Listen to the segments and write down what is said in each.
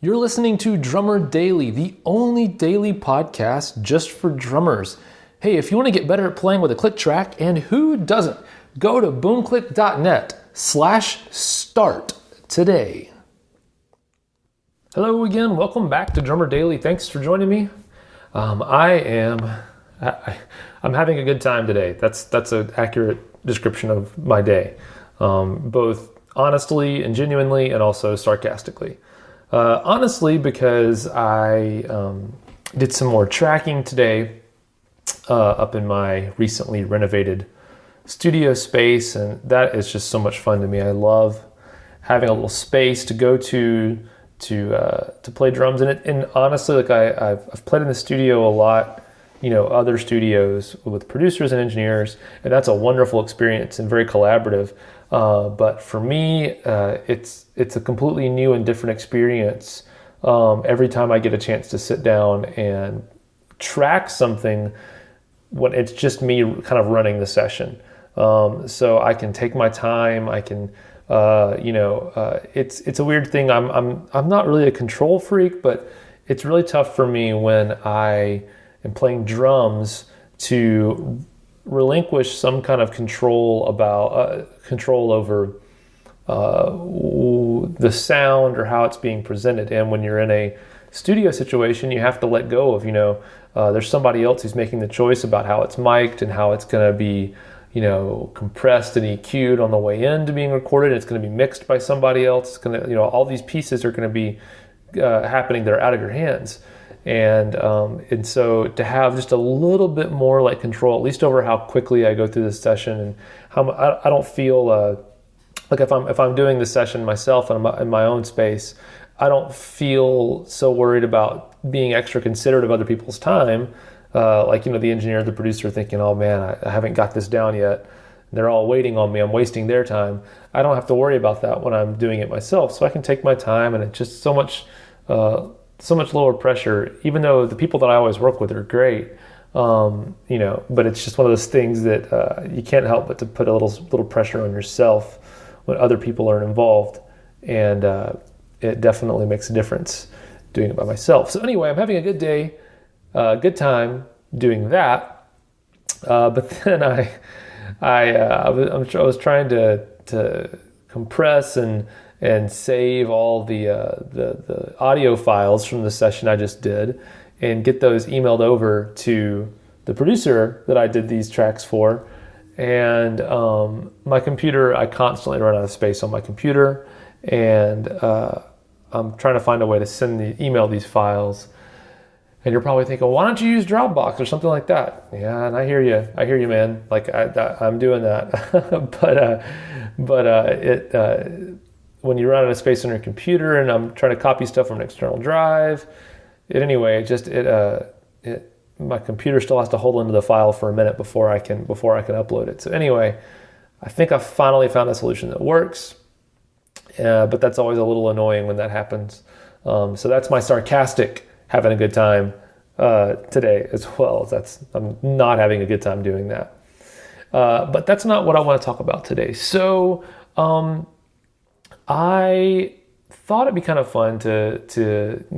You're listening to Drummer Daily, the only daily podcast just for drummers. Hey, if you want to get better at playing with a click track, and who doesn't, go to boomclick.net/start today. Hello again, welcome back to Drummer Daily. Thanks for joining me. I'm having a good time today. That's an accurate description of my day, both honestly and genuinely, and also sarcastically. Honestly, because I did some more tracking today up in my recently renovated studio space, and that is just so much fun to me. I love having a little space to go to play drums in it. And honestly, like I've played in the studio a lot, other studios with producers and engineers, and that's a wonderful experience and very collaborative. But for me, it's a completely new and different experience every time I get a chance to sit down and track something when it's just me kind of running the session. So I can take my time. I can, it's a weird thing. I'm not really a control freak, but it's really tough for me when I am playing drums to relinquish some kind of control over the sound or how it's being presented. And when you're in a studio situation, you have to let go of, there's somebody else who's making the choice about how it's mic'd and how it's going to be, compressed and EQ'd on the way into being recorded. It's going to be mixed by somebody else. It's going to, all these pieces are going to be happening that are out of your hands. And so to have just a little bit more like control, at least over how quickly I go through this session, and how I don't feel like if I'm doing the session myself in my own space, I don't feel so worried about being extra considerate of other people's time. The engineer, the producer thinking, oh man, I haven't got this down yet. They're all waiting on me. I'm wasting their time. I don't have to worry about that when I'm doing it myself. So I can take my time, and it's just so much lower pressure, even though the people that I always work with are great, but it's just one of those things that you can't help but to put a little pressure on yourself when other people are involved. And it definitely makes a difference doing it by myself. So anyway, I'm having a good day, good time doing that. But then I was trying to compress and save all the audio files from the session I just did and get those emailed over to the producer that I did these tracks for. And my computer, I constantly run out of space on my computer, and I'm trying to find a way to email these files. And you're probably thinking, why don't you use Dropbox or something like that? Yeah, and I hear you, man. Like I'm doing that, when you run out of space on your computer, and I'm trying to copy stuff from an external drive, my computer still has to hold into the file for a minute before I can upload it. So anyway, I think I finally found a solution that works, but that's always a little annoying when that happens. So that's my sarcastic having a good time today as well. I'm not having a good time doing that. But that's not what I want to talk about today. So I thought it'd be kind of fun to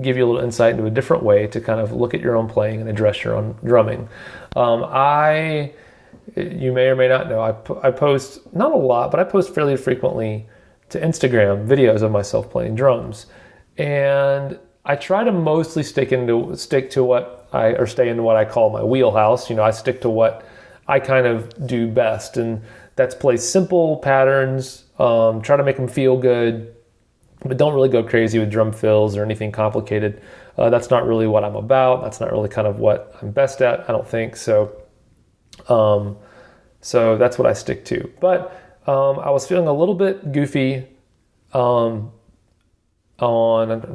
give you a little insight into a different way to kind of look at your own playing and address your own drumming. You may or may not know, I post, not a lot, but I post fairly frequently to Instagram videos of myself playing drums. And I try to mostly stay into what I call my wheelhouse. I stick to what I kind of do best, and that's play simple patterns, try to make them feel good, but don't really go crazy with drum fills or anything complicated. That's not really what I'm about. That's not really kind of what I'm best at, I don't think. So that's what I stick to. But I was feeling a little bit goofy I'm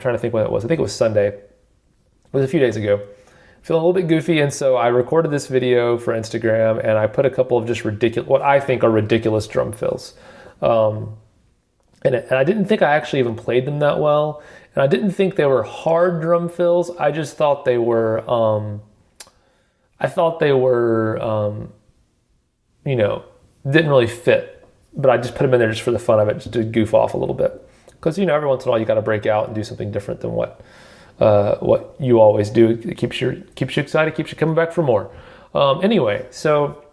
trying to think when it was. I think it was Sunday. It was a few days ago. Feeling a little bit goofy, and so I recorded this video for Instagram, and I put a couple of just what I think are ridiculous drum fills. And I didn't think I actually even played them that well, and I didn't think they were hard drum fills. I just thought they were, didn't really fit, but I just put them in there just for the fun of it, just to goof off a little bit. because every once in a while you got to break out and do something different than what you always do. It keeps you excited, keeps you coming back for more. Anyway, so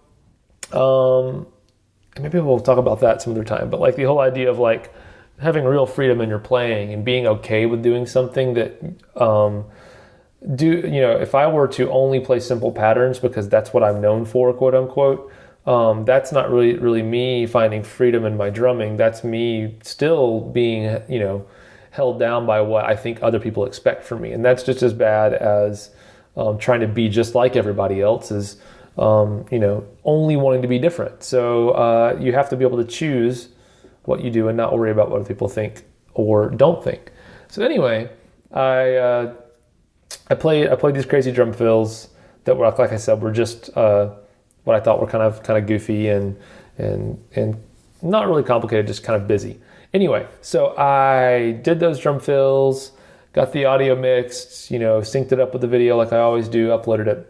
maybe we'll talk about that some other time. But like the whole idea of like having real freedom in your playing and being okay with doing something that if I were to only play simple patterns because that's what I'm known for, quote unquote, that's not really me finding freedom in my drumming. That's me still being, held down by what I think other people expect from me. And that's just as bad as trying to be just like everybody else, is, only wanting to be different. So you have to be able to choose what you do and not worry about what other people think or don't think. So anyway, I played these crazy drum fills that were, like I said, were just what I thought were kind of goofy and not really complicated, just kind of busy. Anyway, so I did those drum fills, got the audio mixed, synced it up with the video like I always do, uploaded it.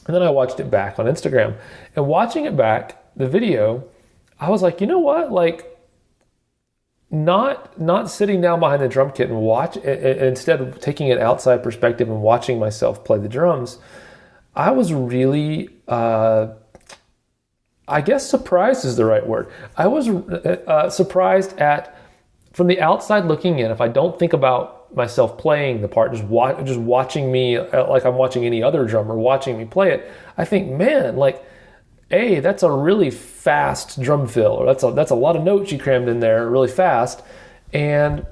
And then I watched it back on Instagram. And watching it back, the video, I was like, you know what? Like, not sitting down behind the drum kit and instead of taking an outside perspective and watching myself play the drums, I was really, I guess surprised is the right word. I was surprised at, from the outside looking in, if I don't think about myself playing the part, just watching me like I'm watching any other drummer watching me play it, I think, man, like, A, that's a really fast drum fill, or that's a lot of notes you crammed in there really fast. And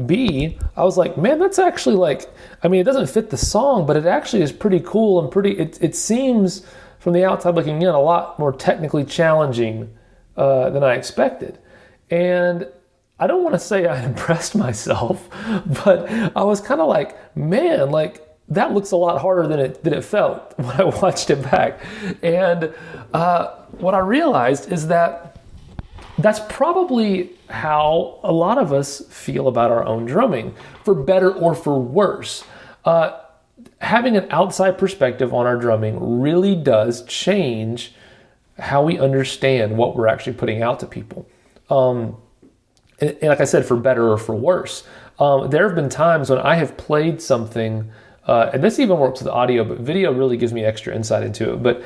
B, I was like, man, that's actually like, it doesn't fit the song, but it actually is pretty cool and it seems from the outside looking in a lot more technically challenging than I expected. And I don't want to say I impressed myself, but I was kind of like, man, like, that looks a lot harder than it felt when I watched it back. And what I realized is that that's probably how a lot of us feel about our own drumming, for better or for worse. Having an outside perspective on our drumming really does change how we understand what we're actually putting out to people. And like I said, for better or for worse. There have been times when I have played something, and this even works with audio, but video really gives me extra insight into it. But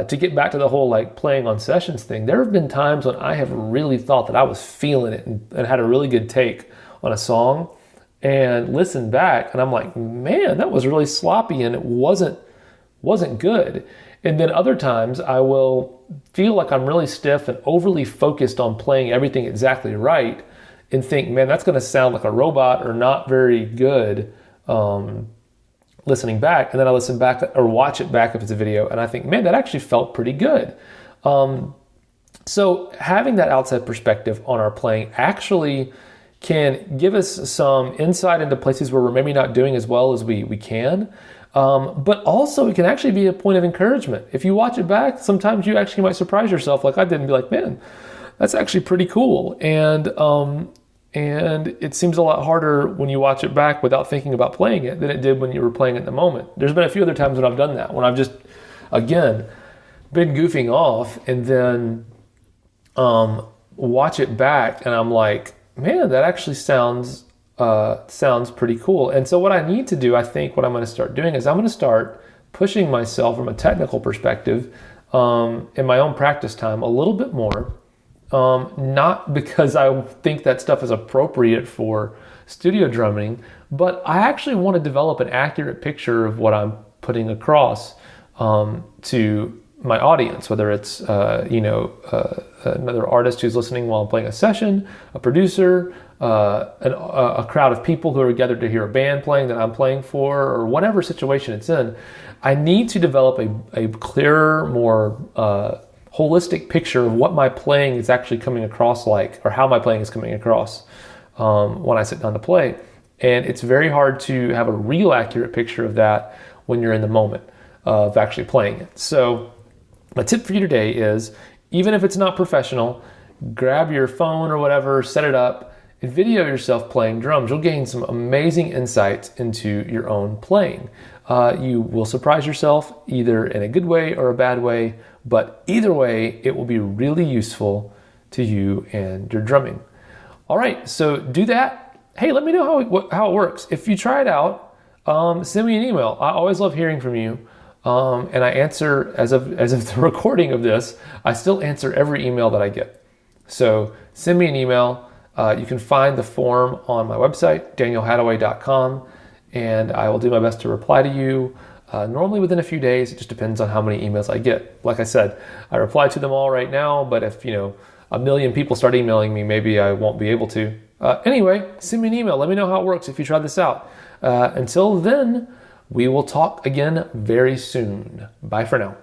to get back to the whole like playing on sessions thing, there have been times when I have really thought that I was feeling it and had a really good take on a song, and listened back, and I'm like, man, that was really sloppy, and it wasn't good. And then other times I will feel like I'm really stiff and overly focused on playing everything exactly right, and think, man, that's going to sound like a robot or not very good. Listening back, and then I listen back or watch it back if it's a video, and I think, man, that actually felt pretty good. So having that outside perspective on our playing actually can give us some insight into places where we're maybe not doing as well as we can. But also it can actually be a point of encouragement. If you watch it back, sometimes you actually might surprise yourself like I did and be like, man, that's actually pretty cool. And it seems a lot harder when you watch it back without thinking about playing it than it did when you were playing it in the moment. There's been a few other times when I've done that, when I've just, again, been goofing off and then watch it back and I'm like, man, that actually sounds pretty cool. And so what I need to do, I think what I'm going to start doing is I'm going to start pushing myself from a technical perspective in my own practice time a little bit more. Not because I think that stuff is appropriate for studio drumming, but I actually want to develop an accurate picture of what I'm putting across to my audience, whether it's another artist who's listening while I'm playing a session, a producer, a crowd of people who are gathered to hear a band playing that I'm playing for, or whatever situation it's in. I need to develop a clearer, more holistic picture of what my playing is actually coming across like, or how my playing is coming across when I sit down to play. And it's very hard to have a real accurate picture of that when you're in the moment of actually playing it. So my tip for you today is, even if it's not professional, grab your phone or whatever, set it up, and video yourself playing drums. You'll gain some amazing insights into your own playing. You will surprise yourself either in a good way or a bad way, but either way, it will be really useful to you and your drumming. All right, so do that. Hey, let me know how it works. If you try it out, send me an email. I always love hearing from you. And I answer, as of the recording of this, I still answer every email that I get. So send me an email. You can find the form on my website, danielhadaway.com, and I will do my best to reply to you. Normally within a few days. It just depends on how many emails I get. Like I said, I reply to them all right now, but if a million people start emailing me, maybe I won't be able to. Anyway, send me an email. Let me know how it works if you try this out. Until then, we will talk again very soon. Bye for now.